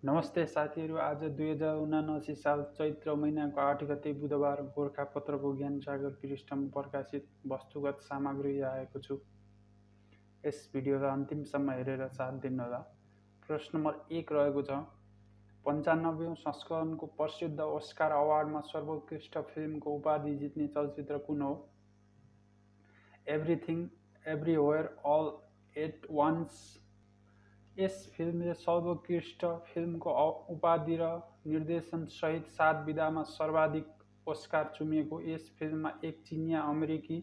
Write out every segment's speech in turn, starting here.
नमस्ते साथीहरू। आज 2079 साल चैत्र महिनाको 8 गते बुधबार गोरखापत्रको ज्ञानसागर पृष्ठमा प्रकाशित वस्तुगत सामग्री आएको छु। यस भिडियोलाई अन्तिमसम्म हेरेर साथ दिनुहोला। प्रश्न नम्बर 1 रहेको छ, 95औं संस्करणको प्रसिद्ध ओस्कार अवार्डमा सर्वोत्कृष्ट फिल्मको उपाधि जित्ने चलचित्र कुन हो? Everything everywhere all at once. यस फिल्मले सर्वोत्कृष्ट फिल्मको उपाधि र निर्देशन सहित 7 विधामा सर्वाधिक ओस्कार चुमेको यस फिल्ममा एक चिनिया अमेरिकी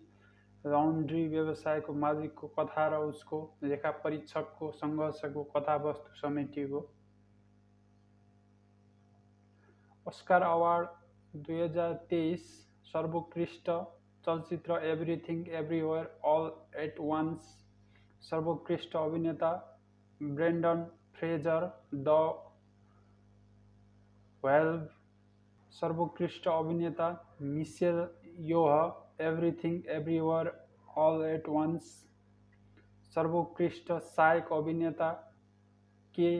लन्ड्री व्यवसायको मालिकको कथा र उसको लेखा परीक्षकको सङ्घर्षको कथावस्तु समेटिएको। ओस्कार अवार्ड 2023 सर्वोत्कृष्ट चलचित्र everything everywhere all at once. सर्वोत्कृष्ट अभिनेता ब्रेन्डन फ्रेजर, द 12। सर्वोत्कृष्ट अभिनेता Michelle Yeoh, everything everywhere all at once. सर्वोत्कृष्ट सहायक अभिनेता Ke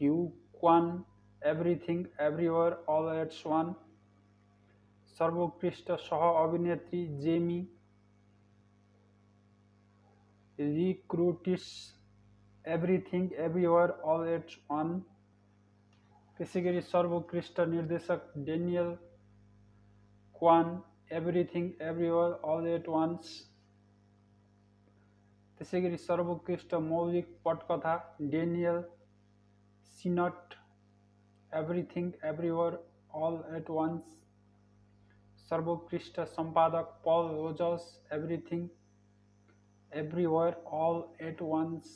Huy Quan, everything everywhere all at one. सर्वोत्कृष्ट सह अभिनेत्री Jamie Lee Curtis, everything everywhere all at one. त्यसैगरी सर्वोत्कृष्ट निर्देशक Daniel Kwan, everything everywhere all at once. त्यसैगरी सर्वोत्कृष्ट मौलिक पटकथा Daniel Scheinert, everything everywhere all at once. सर्वोत्कृष्ट सम्पादक Paul Rogers, everything everywhere all at once.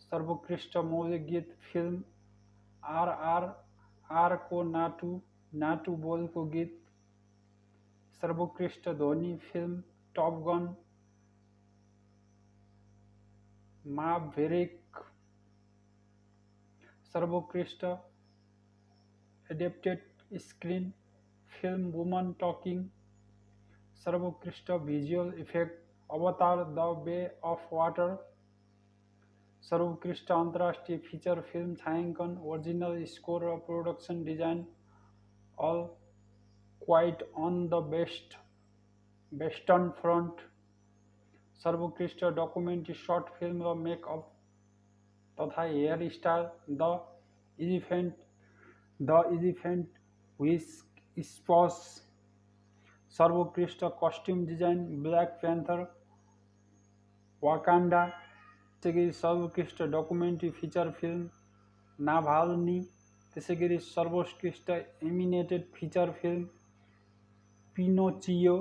सर्वोत्कृष्ट मौलिक गीत फिल्म आर को नाटु बोलको गीत। सर्वोत्कृष्ट ध्वनि फिल्म टप गन माभेरिक। सर्वोत्कृष्ट adapted screen film women talking. सर्वोत्कृष्ट visual effect avatar the way of water. सर्वोत्कृष्ट अन्तर्राष्ट्रिय फिचर फिल्म छायाङ्कन, ओरिजिनल स्कोर र production design all quiet on the western front. सर्वोत्कृष्ट डकुमेन्ट्री सर्ट फिल्म र makeup तथा hair style the elephant whisperers. सर्वोत्कृष्ट costume design black panther Wakanda. त्यसैगरी सर्वोत्कृष्ट डकुमेन्ट्री फिचर फिल्म नाभाल्नी। त्यसैगरी सर्वोत्कृष्ट एनिमेटेड फिचर फिल्म पिनोचियो।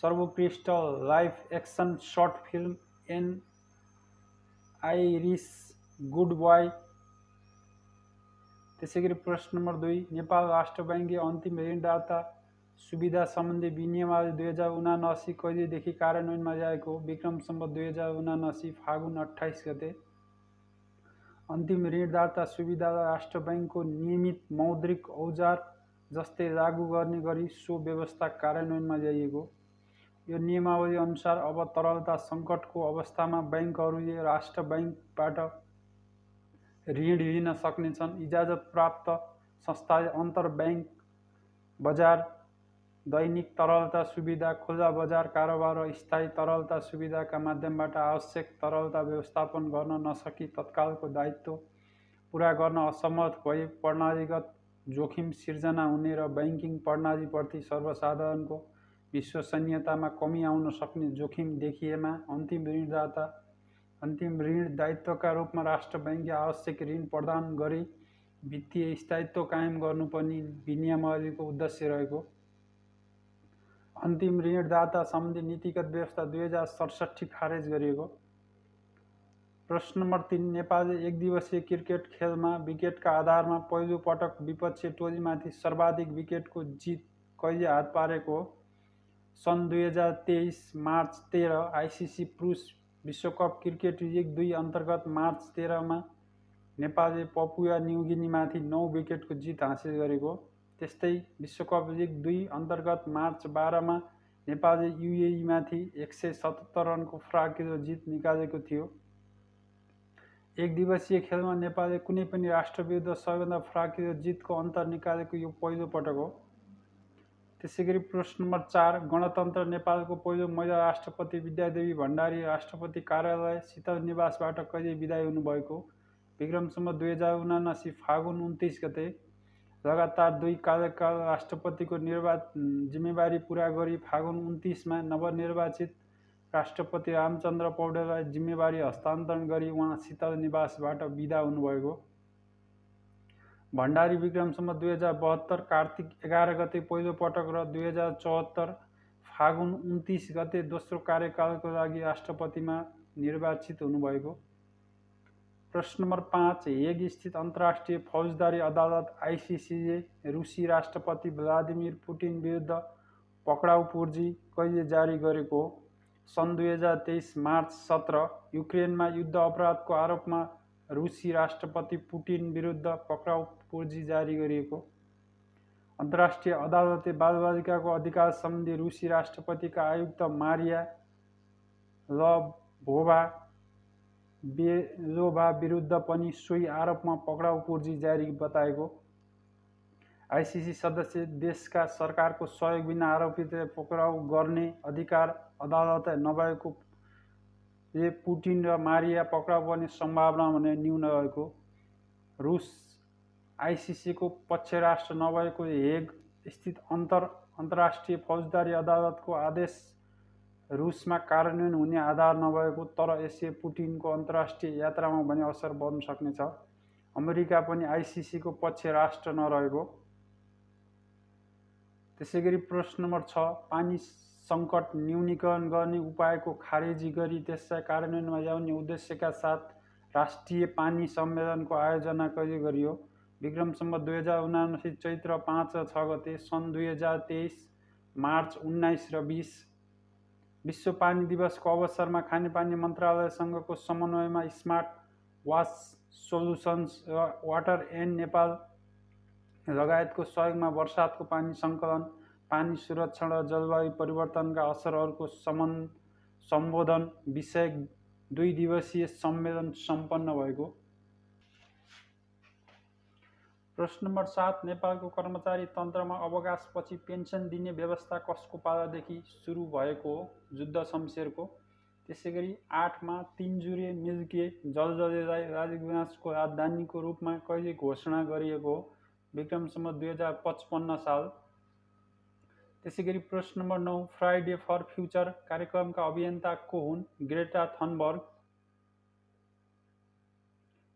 सर्वोत्कृष्ट live action short film an iris good boy. त्यसैगरी प्रश्न नम्बर 2, नेपाल राष्ट्र बैंकले अन्तिम ऋणदाता सुविधा सम्बन्धी विनियमावली 2079 कहिलेदेखि कार्यान्वयनमा ल्याएको? विक्रम सम्वत 2079 फागुन 28 गते। अन्तिम ऋणदाता सुविधालाई राष्ट्र बैंकको नियमित मौद्रिक औजार जस्तै लागू गर्ने गरी सो व्यवस्था कार्यान्वयनमा ल्याइएको। यो नियमावली अनुसार अब तरलता सङ्कटको अवस्थामा बैंकहरूले राष्ट्र बैंकबाट ऋण लिन सक्नेछन्। इजाजत प्राप्त संस्थाले अन्तर बैंक बजार, दैनिक तरलता सुविधा, खुला बजार कारोबार र स्थायी तरलता सुविधाका माध्यमबाट आवश्यक तरलता व्यवस्थापन गर्न नसकी तत्कालको दायित्व पूरा गर्न असमर्थ भई प्रणालीगत जोखिम सिर्जना हुने र बैंकिङ प्रणालीप्रति सर्वसाधारणको विश्वसनीयतामा कमी आउन सक्ने जोखिम देखिएमा अन्तिम ऋण दायित्वका रूपमा राष्ट्र बैंकले आवश्यक ऋण प्रदान गरी वित्तीय स्थायित्व कायम गर्नुपर्ने विनियमावलीको उद्देश्य रहेको। अन्तिम ऋणदाता सम्बन्धी नीतिगत व्यवस्था 2067 खारेज गरिएको। प्रश्न नम्बर 3, नेपालले एक दिवसीय क्रिकेट खेलमा विकेटका आधारमा पहिलो पटक विपक्षी टोलीमाथि सर्वाधिक विकेटको जित कहिले हात पारेको हो? सन् 2023 मार्च 13 आइसिसी पुरुष विश्वकप क्रिकेट लिग 2 अन्तर्गत मार्च 13 मा नेपालले पपुवा न्युगिनीमाथि 9 विकेटको जित हासिल गरेको। त्यस्तै विश्वकप लिग 2 अन्तर्गत मार्च 12 मा नेपालले युएईमाथि 177 रनको फराकिलो जित निकालेको थियो। एक दिवसीय खेलमा नेपालले कुनै पनि राष्ट्रविरुद्ध सबैभन्दा फराकिलो जितको अन्तर निकालेको यो पहिलो पटक हो। त्यसैगरी प्रश्न नम्बर 4, गणतन्त्र नेपालको पहिलो महिला राष्ट्रपति विद्यादेवी भण्डारी राष्ट्रपति कार्यालय शीतल निवासबाट कहिले विदायी हुनुभएको? विक्रम सम्वत 2079 फागुन 29 गते। लगातार 2 कार्यकाल राष्ट्रपतिको जिम्मेवारी पुरा गरी फागुन 29 मा नवनिर्वाचित राष्ट्रपति रामचन्द्र पौडेललाई जिम्मेवारी हस्तान्तरण गरी उहाँ शीतल निवासबाट विदा हुनुभएको। भण्डारी विक्रम सम्वत 2072 कार्तिक 11 गते पहिलो पटक र 2074 फागुन 29 गते दोस्रो कार्यकालको लागि राष्ट्रपतिमा निर्वाचित हुनुभएको। प्रश्न नम्बर 5, हेग स्थित अन्तर्राष्ट्रिय फौजदारी अदालत आइसिसीले रुसी राष्ट्रपति भ्लादिमिर पुटिन विरुद्ध पक्राउ पूर्जी कहिले जारी गरेको हो? सन् 2023 मार्च 17 युक्रेनमा युद्ध अपराधको आरोपमा रुसी राष्ट्रपति पुटिन विरुद्ध पक्राउ पूर्जी जारी गरिएको। अन्तर्राष्ट्रिय अदालतले बालबालिकाको अधिकार सम्बन्धी रुसी राष्ट्रपतिका आयुक्त मारिया बेलोभा विरुद्ध पनि सोही आरोपमा पक्राउ पूर्जी जारी बताएको। आइसिसी सदस्य देशका सरकारको सहयोग बिना आरोपीलाई पक्राउ गर्ने अधिकार अदालतलाई नभएकोले पुटिन र मारिया पक्राउ पर्ने सम्भावना भने न्यून रहेको। रुस आइसिसीको पक्ष राष्ट्र नभएको हेग स्थित अन्तर्राष्ट्रिय फौजदारी अदालतको आदेश रुसमा कार्यान्वयन हुने आधार नभएको, तर यसले पुटिनको अन्तर्राष्ट्रिय यात्रामा भने असर पर्न सक्नेछ। अमेरिका पनि आइसिसीको पक्ष राष्ट्र नरहेको। त्यसैगरी प्रश्न नम्बर 6, पानी सङ्कट न्यूनीकरण गर्ने उपायको खारेजी गरी त्यसलाई कार्यान्वयनमा ल्याउने उद्देश्यका साथ राष्ट्रिय पानी सम्मेलनको आयोजना कहिले गरियो? विक्रम सम्वत 2079 चैत्र 5 र 6 गते। सन् 2023 मार्च 19 र 20। विश्व पानी दिवसको अवसरमा खानेपानी मन्त्रालयसँगको समन्वयमा स्मार्ट वाच सोल्युसन्स र वाटर एन्ड नेपाल लगायतको सहयोगमा वर्षातको पानी सङ्कलन, पानी सुरक्षण र जलवायु परिवर्तनका असरहरूको सम्बोधन विषयक 2 दिवसीय सम्मेलन सम्पन्न भएको। प्रश्न नम्बर 7, नेपालको कर्मचारी तन्त्रमा अवकाशपछि पेन्सन दिने व्यवस्था कसको पालादेखि सुरु भएको हो? जुद्ध शमशेरको। त्यसैगरी 8 मा 3 जुरे मिल्के जलजलेलाई राजविनाशको राजधानीको रूपमा कहिले घोषणा गरिएको हो? विक्रम सम्वत 2055 साल। त्यसैगरी प्रश्न नम्बर 9, फ्राइडे फर फ्युचर कार्यक्रमका अभियन्ता को हुन्? Greta Thunberg.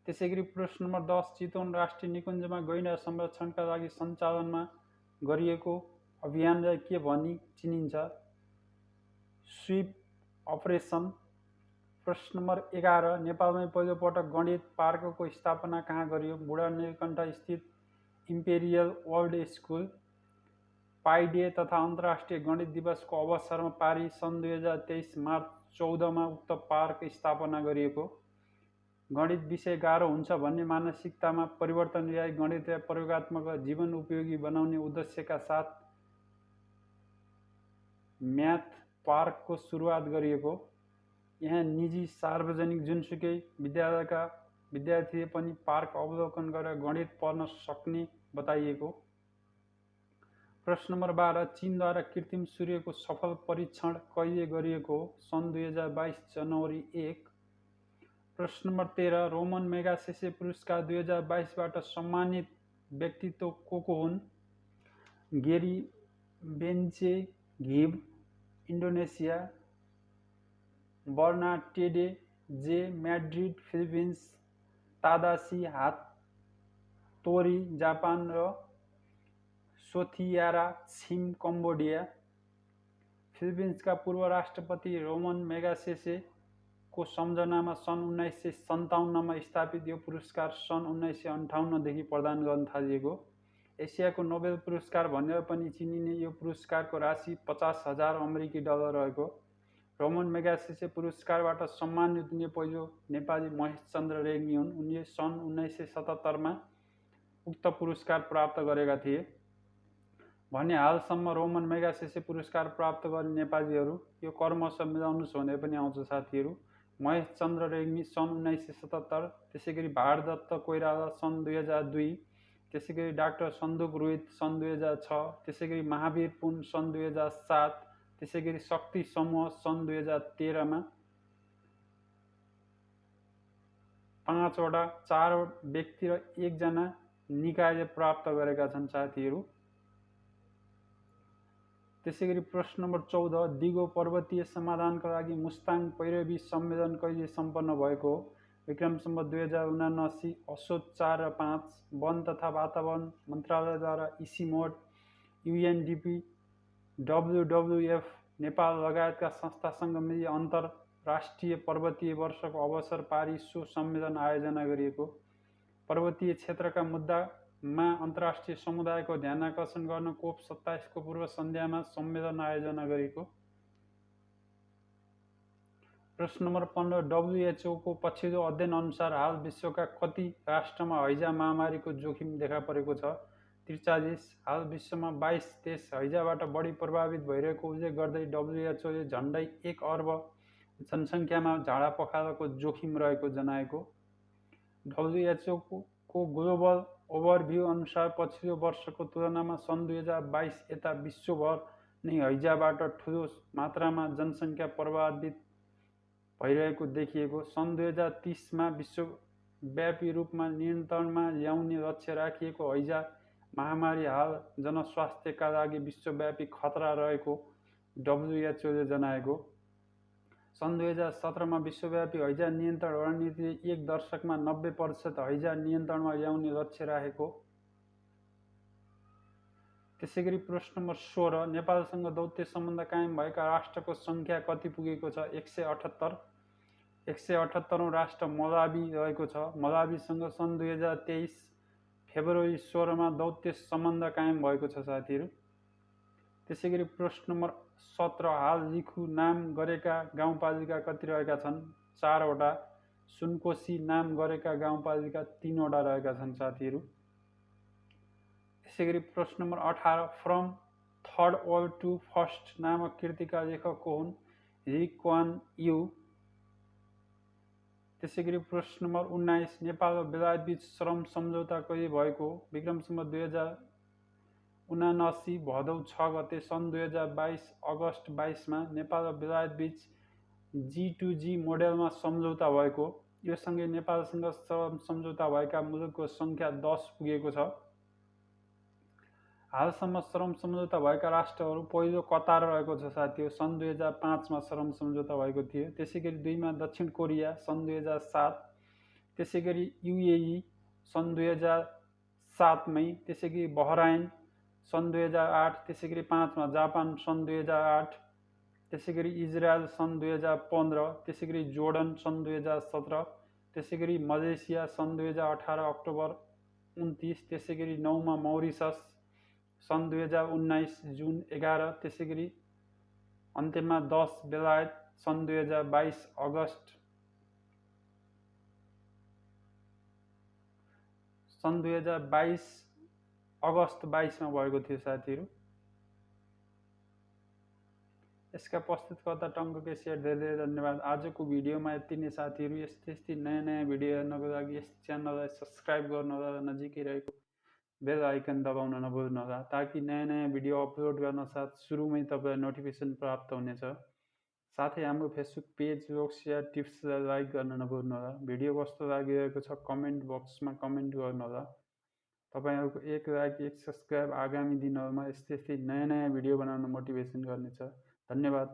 त्यसैगरी प्रश्न नम्बर 10, चितवन राष्ट्रिय निकुञ्जमा गैंडा संरक्षणका लागि सञ्चालनमा गरिएको अभियानलाई के भनी चिनिन्छ? SVEEP operation. प्रश्न नम्बर 11, नेपालमै पहिलोपटक गणित पार्कको स्थापना कहाँ गरियो? बुढा नीलकण्ठ स्थित इम्पेरियल वर्ल्ड स्कुल। पाइ डे तथा अन्तर्राष्ट्रिय गणित दिवसको अवसरमा पारी सन् 2023 मार्च 14 मा उक्त पार्क स्थापना गरिएको। गणित विषय गाह्रो हुन्छ भन्ने मानसिकतामा परिवर्तन ल्याई गणितलाई प्रयोगात्मक र जीवन उपयोगी बनाउने उद्देश्यका साथ म्याथ पार्कको सुरुवात गरिएको। यहाँ निजी सार्वजनिक जुनसुकै विद्यालयका विद्यार्थीले पनि पार्क अवलोकन गरेर गणित पढ्न सक्ने बताइएको। प्रश्न नम्बर 12, चीनद्वारा कृत्रिम सूर्यको सफल परीक्षण कहिले गरिएको हो? सन् 2022 जनवरी 1। प्रश्न नम्बर 13, रोमन मेगासेसे पुरस्कार 2022बाट सम्मानित व्यक्तित्व को हुन्? गेरी बेन्चेघिभ इन्डोनेसिया, बर्नाटेडे जे म्याड्रिड फिलिपिन्स, तादासी हातोरी जापान र सोथियारा छिम कम्बोडिया। फिलिपिन्सका पूर्व राष्ट्रपति रोमन मेगासेसे को सम्झनामा सन् 1957 मा स्थापित यो पुरस्कार सन् 1958 देखि प्रदान गर्न थालिएको। एसियाको नोबेल पुरस्कार भनेर पनि चिनिने यो पुरस्कारको राशि 50,000 अमेरिकी डलर रहेको। रोमन मेगासेसे पुरस्कारबाट सम्मानित हुने पहिलो नेपाली महेशचन्द्र रेग्मी हुन्। उनले सन् 1977 मा उक्त पुरस्कार प्राप्त गरेका थिए भने हालसम्म रोमन मेगासेसे पुरस्कार प्राप्त गर्ने नेपालीहरू यो कर्मश मिलाउनुहोस् भने पनि आउँछ साथीहरू। महेश चन्द्र रेग्मी सन् 1977, त्यसै गरी भारदत्त कोइराला सन् 2002, त्यसै गरी डाक्टर सन्दुक रोहित सन् 2006, त्यसै गरी महावीर पुन सन् 2007, त्यसै गरी शक्ति समूह सन् 2013मा 5वटा, 4 व्यक्ति र 1 जना निकायले प्राप्त गरेका छन् साथीहरू। त्यसै गरी प्रश्न नम्बर 14, दिगो पर्वतीय समाधानका लागि मुस्ताङ पैरवी सम्मेलन कहिले सम्पन्न भएको हो? विक्रम सम्वत 2079, असोज 4 र 5, वन तथा वातावरण मन्त्रालयद्वारा इसिमोड, युएनडिपी, डब्लुडब्लुएफ नेपाल लगायतका संस्थासँग मिली अन्तर्राष्ट्रिय पर्वतीय वर्षको अवसर पारी सो सम्मेलन आयोजना गरिएको। पर्वतीय क्षेत्रका मुद्दामा अन्तर्राष्ट्रिय समुदायको ध्यान आकर्षण गर्न कोप 27 को पूर्व सन्ध्यामा सम्मेलन आयोजना गरेको। प्रश्न नम्बर 15, डब्लुएचओ को पछिल्लो अध्ययन अनुसार हाल विश्वका कति राष्ट्रमा हैजा महामारीको जोखिम देखा परेको छ? 43। हाल विश्वमा 22 देश हैजाबाट बढी प्रभावित भइरहेको उल्लेख गर्दै डब्लुएचओले झन्डै 1 अर्ब जनसङ्ख्यामा झाडा पखालाको जोखिम रहेको जनाएको। डब्लुएचओ को ग्लोबल ओभरभ्यू अनुसार पछिल्लो वर्षको तुलनामा सन् 2022 यता विश्वभर नै हैजाबाट ठूलो मात्रामा जनसङ्ख्या प्रभावित भइरहेको देखिएको। सन् 2030 मा विश्वव्यापी रूपमा नियन्त्रणमा ल्याउने लक्ष्य राखिएको हैजा महामारी हाल जनस्वास्थ्यका लागि विश्वव्यापी खतरा रहेको डब्लुएचओले जनाएको। सन् 2017 मा विश्वव्यापी हैजा नियन्त्रण रणनीतिले 1 दशकमा 90% हैजा नियन्त्रणमा ल्याउने लक्ष्य राखेको। त्यसै गरी प्रश्न नम्बर 16, नेपालसँग दौत्य सम्बन्ध कायम भएका राष्ट्रको सङ्ख्या कति पुगेको छ? 178। 178औं राष्ट्र मलावी रहेको छ। मलावीसँग सन् 2023 फेब्रुअरी 16 मा दौत्य सम्बन्ध कायम भएको छ साथीहरू। त्यसै गरी प्रश्न नम्बर 17, हाल लिखु नाम गरेका गाउँपालिका कति रहेका छन्? 4वटा। सुनकोशी नाम गरेका गाउँपालिका 3वटा रहेका छन् साथीहरू। त्यसै गरी प्रश्न number 18, from third world to first नामक कृतिका लेखक को हुन्? Lee Kuan Yew. त्यसै गरी प्रश्न नम्बर 19, नेपाल र बेलायत बीच श्रम सम्झौता कहिले भएको? विक्रम सम्वत 2079 भदौ 6 गते। सन् 2022 अगस्त 22 मा नेपाल र बेलायत बीच G2G मोडेलमा सम्झौता भएको। यो सँगै नेपालसँग श्रम सम्झौता भएका मुलुकको सङ्ख्या 10 पुगेको छ। हालसम्म श्रम सम्झौता भएका राष्ट्रहरू पहिलो कतार रहेको छ साथीहरू। सन् 2005 मा श्रम सम्झौता भएको थियो। त्यसै गरी 2 मा दक्षिण कोरिया सन् 2007, त्यसै गरी युएई सन् 2007 मै, त्यसै गरी बहराइन सन् 2008, त्यसै गरी 5 मा जापान सन् 2008, त्यसै गरी इजरायल सन् 2015, त्यसै गरी जोर्डन सन् 2017, त्यसै गरी मलेसिया सन् 2018 अक्टोबर 29, त्यसै गरी 9 मा मौरिसस सन् 2019 जुन 11, त्यसै गरी अन्त्यमा 10 बेलायत सन् 2022 अगस्त सन् 2022 अगस्त 22 मा भएको थियो साथीहरू। यसका प्रस्तुतकर्ता टङ्क केसियर धेरै धेरै धन्यवाद। आजको भिडियोमा यति नै साथीहरू। यस्तै नयाँ भिडियो हेर्नको लागि यस च्यानललाई सब्स्क्राइब गर्नुहोला र नजिकै रहेको बेल आइकन दबाउन नभुल्नुहोला ताकि नयाँ भिडियो अपलोड गर्न साथ सुरुमै तपाईँलाई नोटिफिकेसन प्राप्त हुनेछ। साथै हाम्रो फेसबुक पेज लोकसेवा टिप्सलाई लाइक गर्न नभुल्नुहोला। भिडियो कस्तो लागिरहेको छ कमेन्ट बक्समा कमेन्ट गर्नुहोला। तपाईँहरूको एक लाइक एक सब्स्क्राइब आगामी दिनहरूमा यस्तै नयाँ भिडियो बनाउन मोटिभेसन गर्नेछ। धन्यवाद।